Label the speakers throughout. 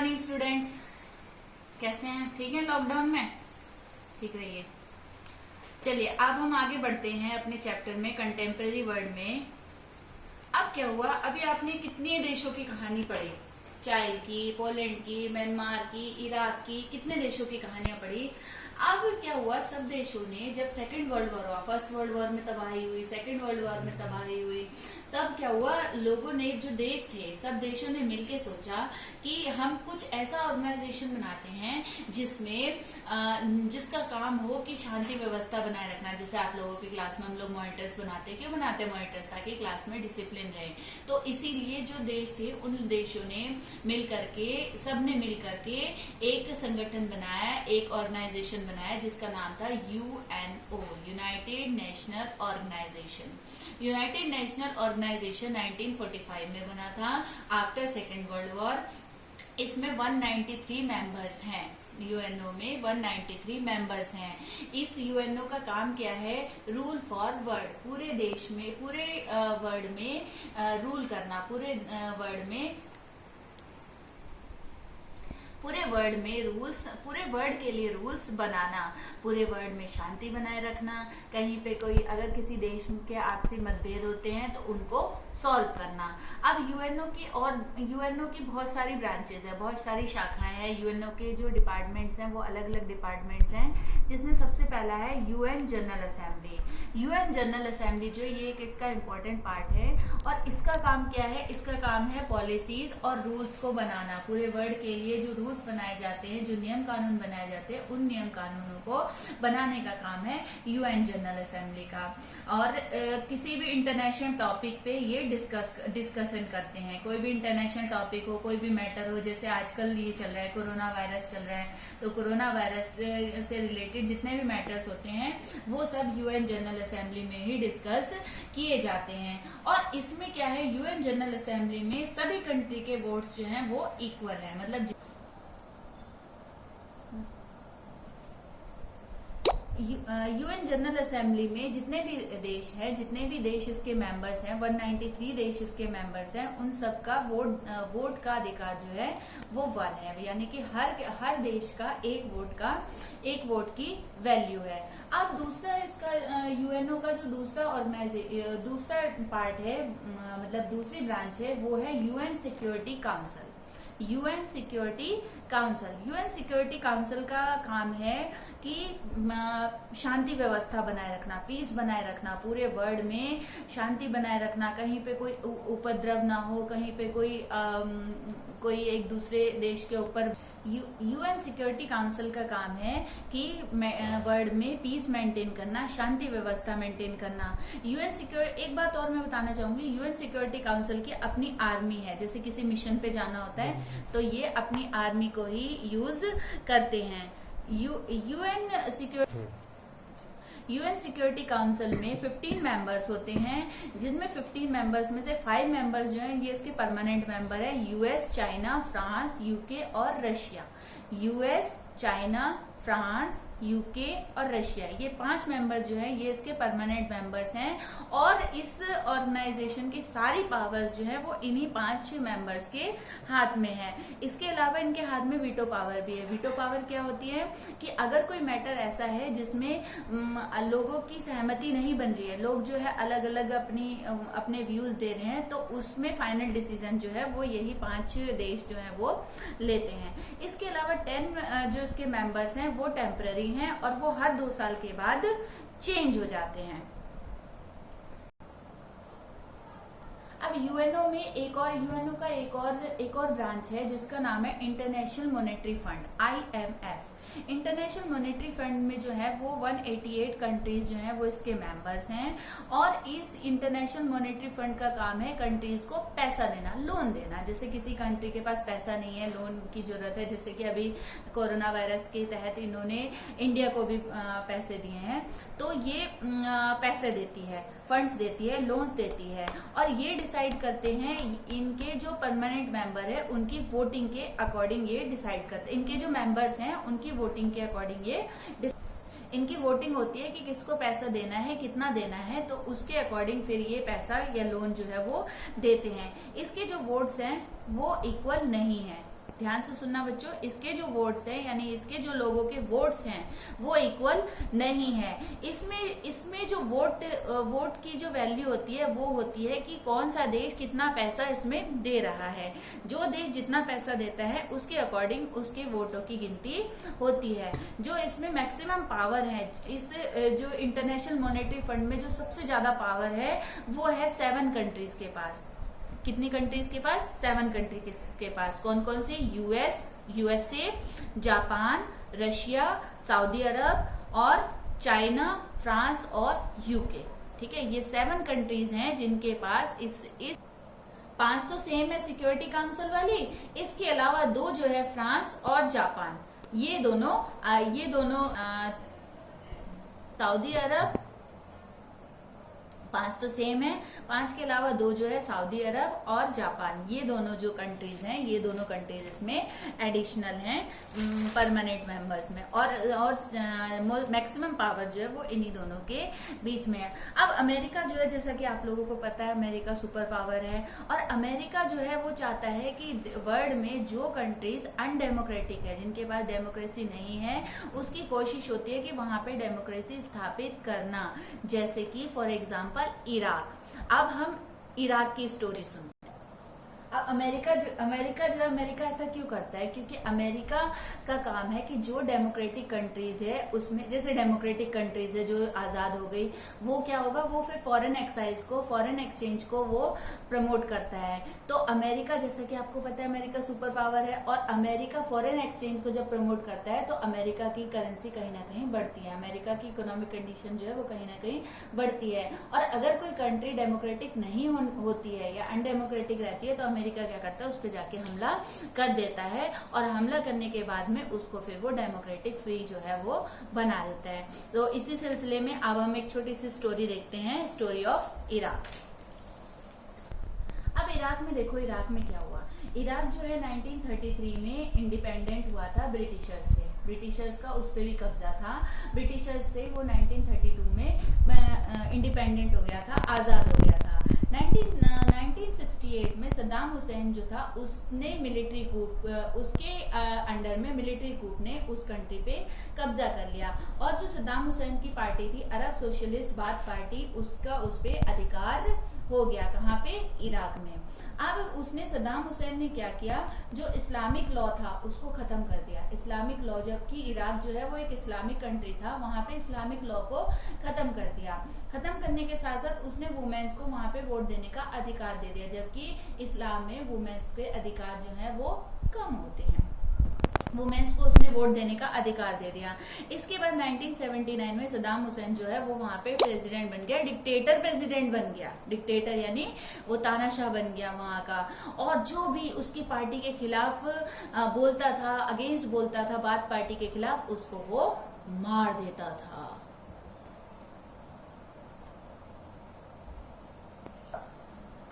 Speaker 1: Morning students, कैसे हैं? ठीक है लॉकडाउन में? ठीक रहिए। चलिए अब हम आगे बढ़ते हैं अपने चैप्टर में, कंटेम्प्रेरी वर्ल्ड में। अब क्या हुआ, अभी आपने कितने देशों की कहानी पढ़ी? चाइल्ड की, पोलैंड की, म्यांमार की, इराक की, कितने देशों की कहानियां पढ़ी। अब क्या हुआ, सब देशों ने जब सेकेंड वर्ल्ड वॉर हुआ, फर्स्ट वर्ल्ड वॉर में तबाही हुई, सेकेंड वर्ल्ड वॉर में तबाही हुई, तब क्या हुआ, लोगों ने, जो देश थे, सब देशों ने मिलके सोचा कि हम कुछ ऐसा ऑर्गेनाइजेशन बनाते हैं जिसमें जिसका काम हो कि शांति व्यवस्था बनाए रखना। जैसे आप लोगों की क्लास में हम लोग मॉनिटर्स बनाते हैं, क्यों बनाते हैं मॉनिटर्स? ताकि क्लास में डिसिप्लिन रहे। तो इसीलिए जो देश थे, उन देशों ने मिल करके, सबने मिल करके एक संगठन बनाया, एक ऑर्गेनाइजेशन बनाया जिसका नाम था UNO, United National Organisation. United National Organisation 1945 में बना था, आफ्टर सेकेंड वर्ल्ड वॉर। इसमें 193 मेंबर्स हैं। यूएनओ में 193 मेंबर्स हैं। इस यूएनओ का काम क्या है? रूल फॉर वर्ल्ड, पूरे देश में, पूरे वर्ल्ड में रूल करना, पूरे वर्ल्ड में रूल्स, पूरे वर्ल्ड के लिए रूल्स बनाना, पूरे वर्ल्ड में शांति बनाए रखना, कहीं पे कोई अगर किसी देश के आपसी मतभेद होते हैं तो उनको सॉल्व करना। अब यूएनओ की बहुत सारी ब्रांचेस है, बहुत सारी शाखाएं हैं। यूएनओ के जो डिपार्टमेंट्स हैं वो अलग अलग डिपार्टमेंट्स हैं, जिसमें सबसे पहला है UN general assembly. UN general assembly जो ये एक इसका इम्पोर्टेंट पार्ट है, और इसका काम क्या है? इसका काम है पॉलिसीज और रूल्स को बनाना। पूरे वर्ल्ड के लिए जो रूल्स बनाए जाते हैं, जो नियम कानून बनाए जाते हैं, उन नियम कानूनों को बनाने का काम है यूएन जनरल असेंबली का। और किसी भी इंटरनेशनल टॉपिक पे ये डिस्कशन करते हैं। कोई भी इंटरनेशनल टॉपिक हो, कोई भी मैटर हो, जैसे आजकल ये चल रहा है, कोरोना वायरस चल रहा है, तो कोरोना वायरस से रिलेटेड जितने भी मैटर्स होते हैं वो सब यूएन जनरल असेंबली में ही डिस्कस किए जाते हैं। और इसमें क्या है, यूएन जनरल असेंबली में सभी कंट्री के वोट्स जो हैं वो इक्वल है। मतलब यूएन जनरल असेंबली में जितने भी देश हैं, जितने भी देश इसके मेंबर्स हैं, 193 देश इसके मेंबर्स हैं, उन सबका वोट का अधिकार जो है वो 1 है। यानी कि हर देश का एक वोट की वैल्यू है। अब दूसरा इसका यूएनओ का जो दूसरा पार्ट है, मतलब दूसरी ब्रांच है, वो है UN security council. UN security council का काम है कि शांति व्यवस्था बनाए रखना, पीस बनाए रखना, पूरे वर्ल्ड में शांति बनाए रखना, कहीं पे कोई उपद्रव ना हो, कहीं पे कोई एक दूसरे देश के ऊपर। यूएन सिक्योरिटी काउंसिल का काम है कि वर्ल्ड में पीस मेंटेन करना, शांति व्यवस्था मेंटेन करना। एक बात और मैं बताना चाहूंगी, यूएन सिक्योरिटी काउंसिल की अपनी आर्मी है। जैसे किसी मिशन पे जाना होता है तो ये अपनी आर्मी को ही यूज करते हैं। यूएन सिक्योरिटी काउंसिल में 15 मेंबर्स होते हैं, जिनमें 15 मेंबर्स में से 5 मेंबर्स जो हैं ये इसके परमानेंट मेंबर है। यूएस, चाइना, फ्रांस, यूके और Russia. US, China, France, UK और रशिया, ये 5 मेंबर जो हैं ये इसके परमानेंट मेंबर्स हैं। और इस ऑर्गेनाइजेशन की सारी पावर्स जो है वो इन्हीं 5 मेंबर्स के हाथ में है। इसके अलावा इनके हाथ में वीटो पावर भी है। वीटो पावर क्या होती है कि अगर कोई मैटर ऐसा है जिसमें लोगों की सहमति नहीं बन रही है, लोग जो है अलग अलग अपने व्यूज दे रहे हैं, तो उसमें फाइनल डिसीजन जो है वो यही 5 देश जो है वो लेते हैं। इसके अलावा 10 जो इसके मेंबर्स हैं वो टेम्पररी हैं, और वो हर 2 साल के बाद चेंज हो जाते हैं। अब यूएनओ का एक और ब्रांच है जिसका नाम है international monetary fund, IMF। International monetary fund में जो है वो 188 कंट्रीज जो है वो इसके मेंबर्स हैं। और इस इंटरनेशनल मॉनेटरी फंड का काम है कंट्रीज को पैसा देना, लोन देना। जैसे किसी कंट्री के पास पैसा नहीं है, लोन की जरूरत है, जैसे कि अभी कोरोना वायरस के तहत इन्होंने इंडिया को भी पैसे दिए हैं, तो ये पैसे देती है, फंड्स देती है, लोन्स देती है। और ये डिसाइड करते हैं, इनके जो परमानेंट मेंबर है उनकी वोटिंग के अकॉर्डिंग ये डिसाइड करते हैं। इनके जो मेंबर्स हैं उनकी वोटिंग के अकॉर्डिंग इनकी वोटिंग होती है कि किसको पैसा देना है, कितना देना है, तो उसके अकॉर्डिंग फिर ये पैसा या लोन जो है वो देते हैं। इसके जो वोट्स हैं वो इक्वल नहीं है। ध्यान से सुनना बच्चों, इसके जो वोट्स हैं यानी इसके जो लोगों के वोट्स हैं वो इक्वल नहीं है। इसमें जो वोट की जो वैल्यू होती है वो होती है कि कौन सा देश कितना पैसा इसमें दे रहा है। जो देश जितना पैसा देता है उसके अकॉर्डिंग उसके वोटों की गिनती होती है। जो इसमें मैक्सिमम पावर है, इस जो इंटरनेशनल मॉनेटरी फंड में जो सबसे ज्यादा पावर है वो है 7 कंट्रीज के पास। कितनी कंट्रीज के पास? 7 कंट्री के पास। कौन कौन सी? यूएसए, जापान, रशिया, सऊदी अरब और चाइना, फ्रांस और यूके। ठीक है, ये 7 कंट्रीज हैं जिनके पास इस 5 तो सेम है सिक्योरिटी काउंसिल वाली, इसके अलावा 2 जो है फ्रांस और जापान, ये दोनों सऊदी अरब, 5 तो सेम है, 5 के अलावा 2 जो है सऊदी अरब और जापान, ये दोनों जो कंट्रीज हैं, ये दोनों कंट्रीज इसमें एडिशनल हैं परमानेंट मेंबर्स में। और मैक्सिमम पावर जो है वो इन्हीं दोनों के बीच में है। अब अमेरिका जो है, जैसा कि आप लोगों को पता है, अमेरिका सुपर पावर है और अमेरिका जो है वो चाहता है कि वर्ल्ड में जो कंट्रीज अनडेमोक्रेटिक है, जिनके पास डेमोक्रेसी नहीं है, उसकी कोशिश होती है कि वहां पे डेमोक्रेसी स्थापित करना। जैसे कि फॉर एग्जाम्पल इराक। अब हम इराक की स्टोरी सुनते हैं। अब अमेरिका ऐसा क्यों करता है? क्योंकि अमेरिका का काम है कि जो डेमोक्रेटिक कंट्रीज है उसमें, जैसे डेमोक्रेटिक कंट्रीज है जो आजाद हो गई, वो क्या होगा, वो फिर फॉरेन एक्सचेंज को वो प्रमोट करता है। तो अमेरिका, जैसे कि आपको पता है, अमेरिका सुपर पावर है और अमेरिका फॉरेन एक्सचेंज को जब प्रमोट करता है तो अमेरिका की करेंसी कहीं ना कहीं बढ़ती है, अमेरिका की इकोनॉमिक कंडीशन जो है वो कहीं ना कहीं बढ़ती है। और अगर कोई कंट्री डेमोक्रेटिक नहीं होती है या अनडेमोक्रेटिक रहती है तो अमेरिका क्या करता है, उस पर जाके हमला कर देता है और हमला करने के बाद में उसको फिर वो डेमोक्रेटिक फ्री जो है वो बना देता है। तो इसी सिलसिले में अब हम एक छोटी सी स्टोरी देखते हैं, स्टोरी ऑफ इराक। अब इराक में देखो, इराक में क्या हुआ। इराक जो है 1933 में इंडिपेंडेंट हुआ था ब्रिटिशर्स से। ब्रिटिशर्स का उस पर भी कब्जा था, ब्रिटिशर्स से वो 1932 में इंडिपेंडेंट हो गया था, आजाद हो गया था। 1968 में सद्दाम हुसैन जो था उसने मिलिट्री कूप, उसके अंडर में मिलिट्री कूप ने उस कंट्री पे कब्जा कर लिया और जो सद्दाम हुसैन की पार्टी थी अरब सोशलिस्ट बाथ पार्टी, उसका उस पे अधिकार हो गया। कहाँ पे? इराक में। अब उसने, सद्दाम हुसैन ने क्या किया, जो इस्लामिक लॉ था उसको खत्म कर दिया। इस्लामिक लॉ, जबकि इराक जो है वो एक इस्लामिक कंट्री था, वहां पे इस्लामिक लॉ को खत्म कर दिया। खत्म करने के साथ साथ उसने वुमेन्स को वहां पे वोट देने का अधिकार दे दिया, जबकि इस्लाम में वुमेन्स के अधिकार जो है वो कम होते हैं। वुमेन्स को उसने वोट देने का अधिकार दे दिया। इसके बाद 1979 में सद्दाम हुसैन जो है वो वहां पे प्रेसिडेंट बन गया, डिक्टेटर प्रेसिडेंट बन गया। डिक्टेटर यानी वो तानाशाह बन गया वहां का। और जो भी उसकी पार्टी के खिलाफ बोलता था, अगेंस्ट बोलता था बात पार्टी के खिलाफ, उसको वो मार देता था।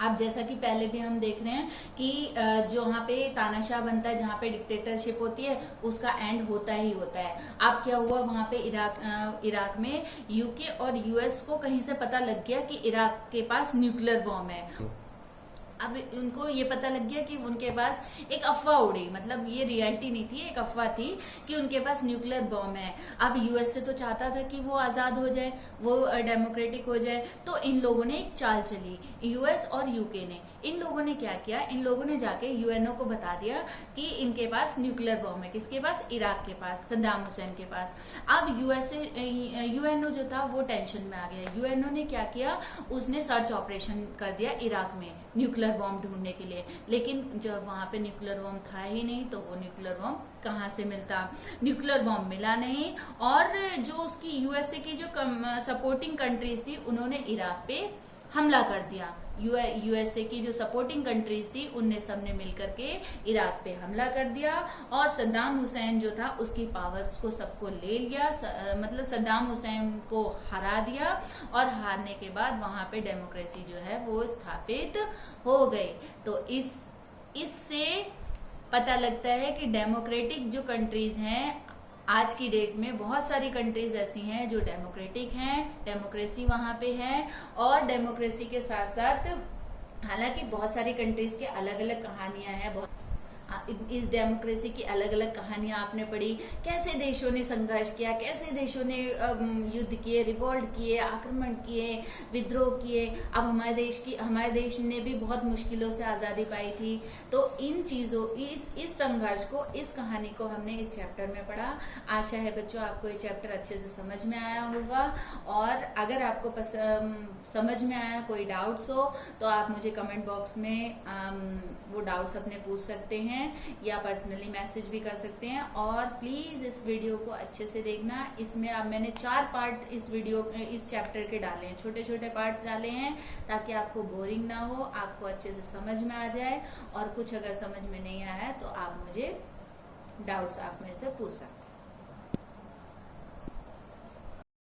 Speaker 1: अब जैसा कि पहले भी हम देख रहे हैं कि जो वहाँ पे तानाशाह बनता है, जहाँ पे डिक्टेटरशिप होती है, उसका एंड होता ही होता है। अब क्या हुआ, वहाँ पे इराक में यूके और यूएस को कहीं से पता लग गया कि इराक के पास न्यूक्लियर बॉम्ब है। अब उनको ये पता लग गया कि उनके पास, एक अफवाह उड़ी, मतलब ये रियलिटी नहीं थी, एक अफवाह थी कि उनके पास न्यूक्लियर बॉम्ब है। अब यूएसए तो चाहता था कि वो आजाद हो जाए, वो डेमोक्रेटिक हो जाए, तो इन लोगों ने एक चाल चली, यूएस और यूके ने। इन लोगों ने क्या किया, इन लोगों ने जाके यूएनओ को बता दिया कि इनके पास न्यूक्लियर बॉम्ब है। किसके पास? इराक के पास, सद्दाम हुसैन के पास। अब यूएनओ जो था वो टेंशन में आ गया। यूएनओ ने क्या किया, उसने सर्च ऑपरेशन कर दिया इराक में न्यूक्लियर बॉम्ब ढूंढने के लिए, लेकिन जब वहां पे न्यूक्लियर बॉम्ब था ही नहीं, तो वो न्यूक्लियर बॉम्ब कहाँ से मिलता? न्यूक्लियर बॉम्ब मिला नहीं। और जो उसकी यूएसए की जो सपोर्टिंग कंट्रीज थी, उन्होंने इराक पे हमला कर दिया। यूएसए की जो सपोर्टिंग कंट्रीज थी, उनने सबने मिलकर के इराक पे हमला कर दिया और सद्दाम हुसैन जो था उसकी पावर्स को सबको ले लिया, मतलब सद्दाम हुसैन को हरा दिया और हारने के बाद वहां पे डेमोक्रेसी जो है वो स्थापित हो गई। तो इससे पता लगता है कि डेमोक्रेटिक जो कंट्रीज हैं, आज की डेट में बहुत सारी कंट्रीज ऐसी हैं जो डेमोक्रेटिक हैं, डेमोक्रेसी वहां पे है। और डेमोक्रेसी के साथ साथ हालांकि बहुत सारी कंट्रीज के अलग अलग कहानियां हैं, इस डेमोक्रेसी की अलग अलग कहानियां आपने पढ़ी, कैसे देशों ने संघर्ष किया, कैसे देशों ने युद्ध किए, रिवॉल्ट किए, आक्रमण किए, विद्रोह किए। अब हमारे देश ने भी बहुत मुश्किलों से आजादी पाई थी। तो इन चीजों, इस संघर्ष को, इस कहानी को हमने इस चैप्टर में पढ़ा। आशा है बच्चों आपको ये चैप्टर अच्छे से समझ में आया होगा। और अगर आपको समझ में आया, कोई डाउट्स हो तो आप मुझे कमेंट बॉक्स में वो डाउट्स अपने पूछ सकते हैं या पर्सनली मैसेज भी कर सकते हैं। और प्लीज इस वीडियो को अच्छे से देखना। इसमें अब मैंने 4 पार्ट इस चैप्टर के डाले हैं, छोटे छोटे पार्ट्स डाले हैं, ताकि आपको बोरिंग ना हो, आपको अच्छे से समझ में आ जाए। और कुछ अगर समझ में नहीं आया है तो आप मुझे डाउट्स आप मेरे से पूछ सकते हैं।